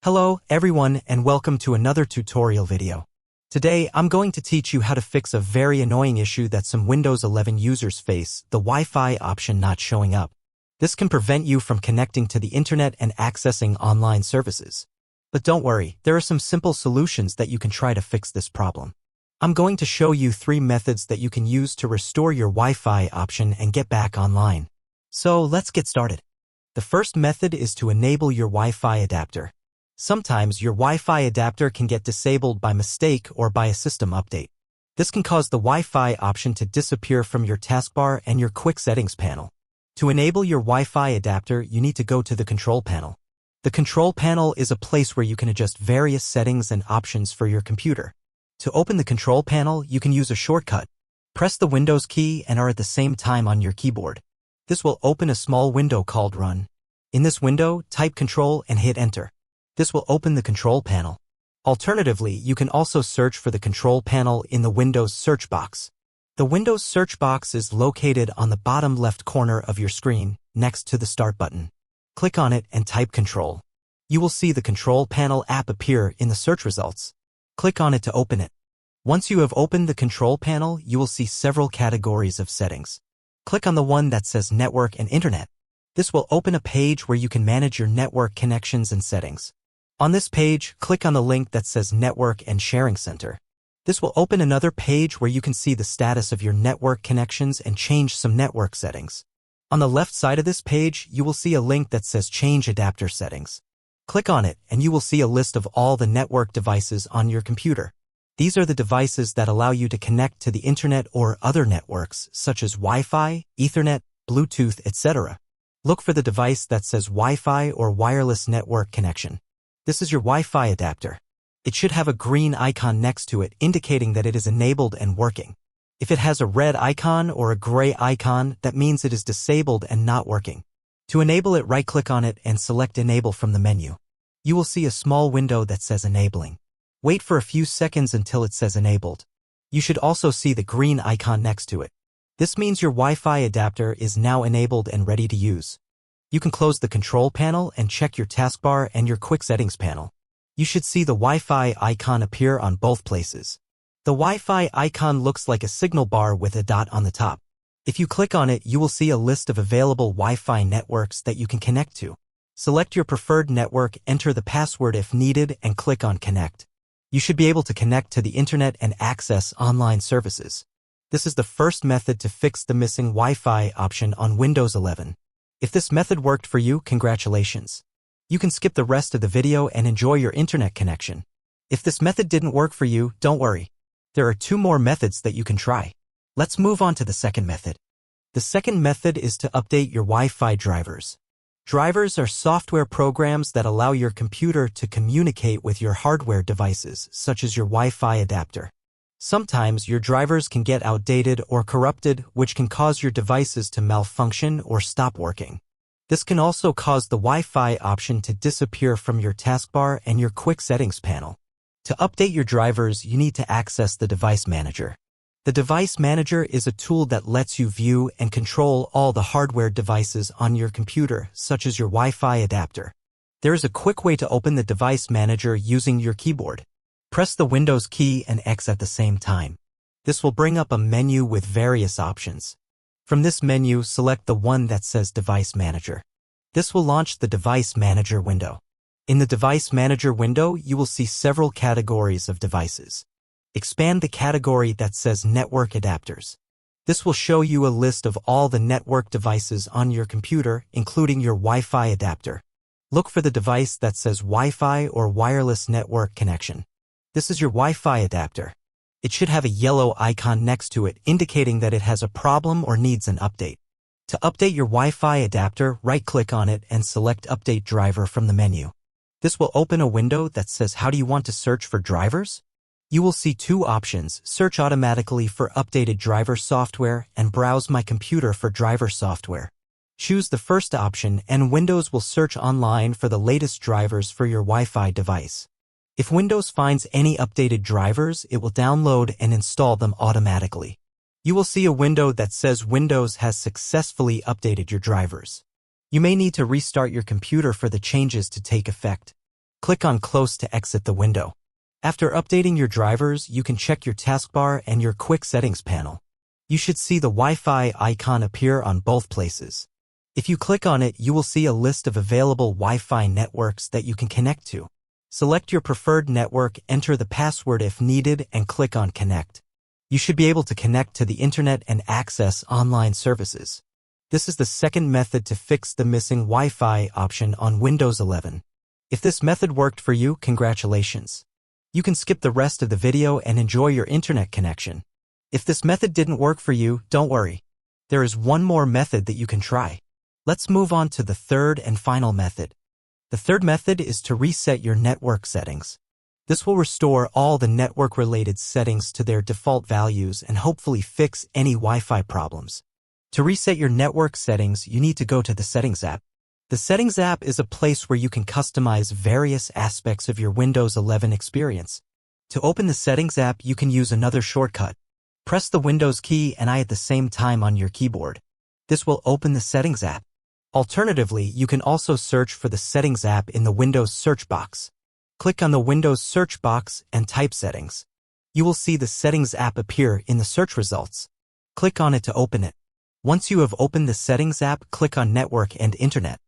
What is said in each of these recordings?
Hello, everyone, and welcome to another tutorial video. Today, I'm going to teach you how to fix a very annoying issue that some Windows 11 users face, the Wi-Fi option not showing up. This can prevent you from connecting to the internet and accessing online services. But don't worry, there are some simple solutions that you can try to fix this problem. I'm going to show you 3 methods that you can use to restore your Wi-Fi option and get back online. So let's get started. The first method is to enable your Wi-Fi adapter. Sometimes your Wi-Fi adapter can get disabled by mistake or by a system update. This can cause the Wi-Fi option to disappear from your taskbar and your quick settings panel. To enable your Wi-Fi adapter, you need to go to the control panel. The control panel is a place where you can adjust various settings and options for your computer. To open the control panel, you can use a shortcut. Press the Windows key and are at the same time on your keyboard. This will open a small window called Run. In this window, type Control and hit Enter. This will open the control panel. Alternatively, you can also search for the control panel in the Windows search box. The Windows search box is located on the bottom left corner of your screen, next to the Start button. Click on it and type Control. You will see the control panel app appear in the search results. Click on it to open it. Once you have opened the control panel, you will see several categories of settings. Click on the one that says Network and Internet. This will open a page where you can manage your network connections and settings. On this page, click on the link that says Network and Sharing Center. This will open another page where you can see the status of your network connections and change some network settings. On the left side of this page, you will see a link that says Change Adapter Settings. Click on it and you will see a list of all the network devices on your computer. These are the devices that allow you to connect to the internet or other networks, such as Wi-Fi, Ethernet, Bluetooth, etc. Look for the device that says Wi-Fi or wireless network connection. This is your Wi-Fi adapter. It should have a green icon next to it indicating that it is enabled and working. If it has a red icon or a gray icon, that means it is disabled and not working. To enable it, right-click on it and select Enable from the menu. You will see a small window that says Enabling. Wait for a few seconds until it says Enabled. You should also see the green icon next to it. This means your Wi-Fi adapter is now enabled and ready to use. You can close the control panel and check your taskbar and your quick settings panel. You should see the Wi-Fi icon appear on both places. The Wi-Fi icon looks like a signal bar with a dot on the top. If you click on it, you will see a list of available Wi-Fi networks that you can connect to. Select your preferred network, enter the password if needed, and click on Connect. You should be able to connect to the internet and access online services. This is the first method to fix the missing Wi-Fi option on Windows 11. If this method worked for you, congratulations. You can skip the rest of the video and enjoy your internet connection. If this method didn't work for you, don't worry. There are 2 more methods that you can try. Let's move on to the second method. The second method is to update your Wi-Fi drivers. Drivers are software programs that allow your computer to communicate with your hardware devices, such as your Wi-Fi adapter. Sometimes your drivers can get outdated or corrupted, which can cause your devices to malfunction or stop working. This can also cause the Wi-Fi option to disappear from your taskbar and your quick settings panel. To update your drivers, you need to access the Device Manager. The Device Manager is a tool that lets you view and control all the hardware devices on your computer, such as your Wi-Fi adapter. There is a quick way to open the Device Manager using your keyboard. Press the Windows key and X at the same time. This will bring up a menu with various options. From this menu, select the one that says Device Manager. This will launch the Device Manager window. In the Device Manager window, you will see several categories of devices. Expand the category that says Network Adapters. This will show you a list of all the network devices on your computer, including your Wi-Fi adapter. Look for the device that says Wi-Fi or wireless network connection. This is your Wi-Fi adapter. It should have a yellow icon next to it indicating that it has a problem or needs an update. To update your Wi-Fi adapter, right-click on it and select Update Driver from the menu. This will open a window that says How do you want to search for drivers? You will see 2 options, Search automatically for updated driver software and Browse my computer for driver software. Choose the first option and Windows will search online for the latest drivers for your Wi-Fi device. If Windows finds any updated drivers, it will download and install them automatically. You will see a window that says Windows has successfully updated your drivers. You may need to restart your computer for the changes to take effect. Click on Close to exit the window. After updating your drivers, you can check your taskbar and your quick settings panel. You should see the Wi-Fi icon appear on both places. If you click on it, you will see a list of available Wi-Fi networks that you can connect to. Select your preferred network, enter the password if needed, and click on Connect. You should be able to connect to the internet and access online services. This is the second method to fix the missing Wi-Fi option on Windows 11. If this method worked for you, congratulations. You can skip the rest of the video and enjoy your internet connection. If this method didn't work for you, don't worry. There is one more method that you can try. Let's move on to the third and final method. The third method is to reset your network settings. This will restore all the network-related settings to their default values and hopefully fix any Wi-Fi problems. To reset your network settings, you need to go to the Settings app. The Settings app is a place where you can customize various aspects of your Windows 11 experience. To open the Settings app, you can use another shortcut. Press the Windows key and I at the same time on your keyboard. This will open the Settings app. Alternatively, you can also search for the Settings app in the Windows search box. Click on the Windows search box and type Settings. You will see the Settings app appear in the search results. Click on it to open it. Once you have opened the Settings app, click on Network and Internet.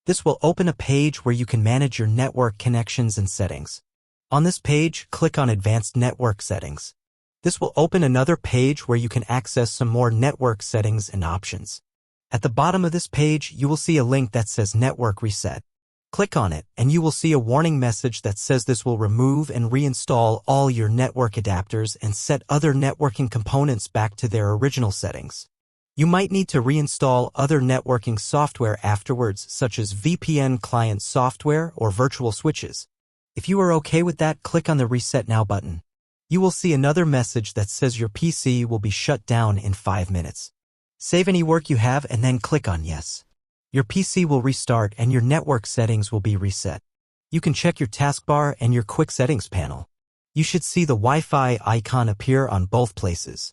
This will open a page where you can manage your network connections and settings. On this page, click on Advanced Network Settings. This will open another page where you can access some more network settings and options. At the bottom of this page, you will see a link that says Network Reset. Click on it, and you will see a warning message that says this will remove and reinstall all your network adapters and set other networking components back to their original settings. You might need to reinstall other networking software afterwards, such as VPN client software or virtual switches. If you are okay with that, click on the Reset Now button. You will see another message that says your PC will be shut down in 5 minutes. Save any work you have and then click on Yes. Your PC will restart and your network settings will be reset. You can check your taskbar and your quick settings panel. You should see the Wi-Fi icon appear on both places.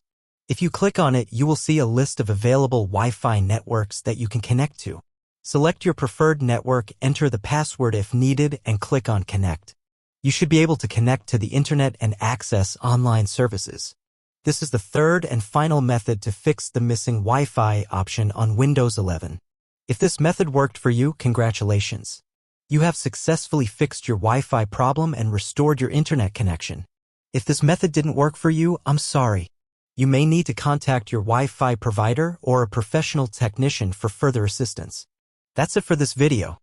If you click on it, you will see a list of available Wi-Fi networks that you can connect to. Select your preferred network, enter the password if needed, and click on Connect. You should be able to connect to the internet and access online services. This is the third and final method to fix the missing Wi-Fi option on Windows 11. If this method worked for you, congratulations. You have successfully fixed your Wi-Fi problem and restored your internet connection. If this method didn't work for you, I'm sorry. You may need to contact your Wi-Fi provider or a professional technician for further assistance. That's it for this video.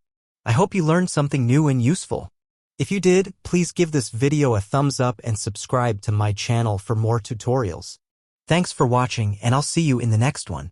I hope you learned something new and useful. If you did, please give this video a thumbs up and subscribe to my channel for more tutorials. Thanks for watching, and I'll see you in the next one.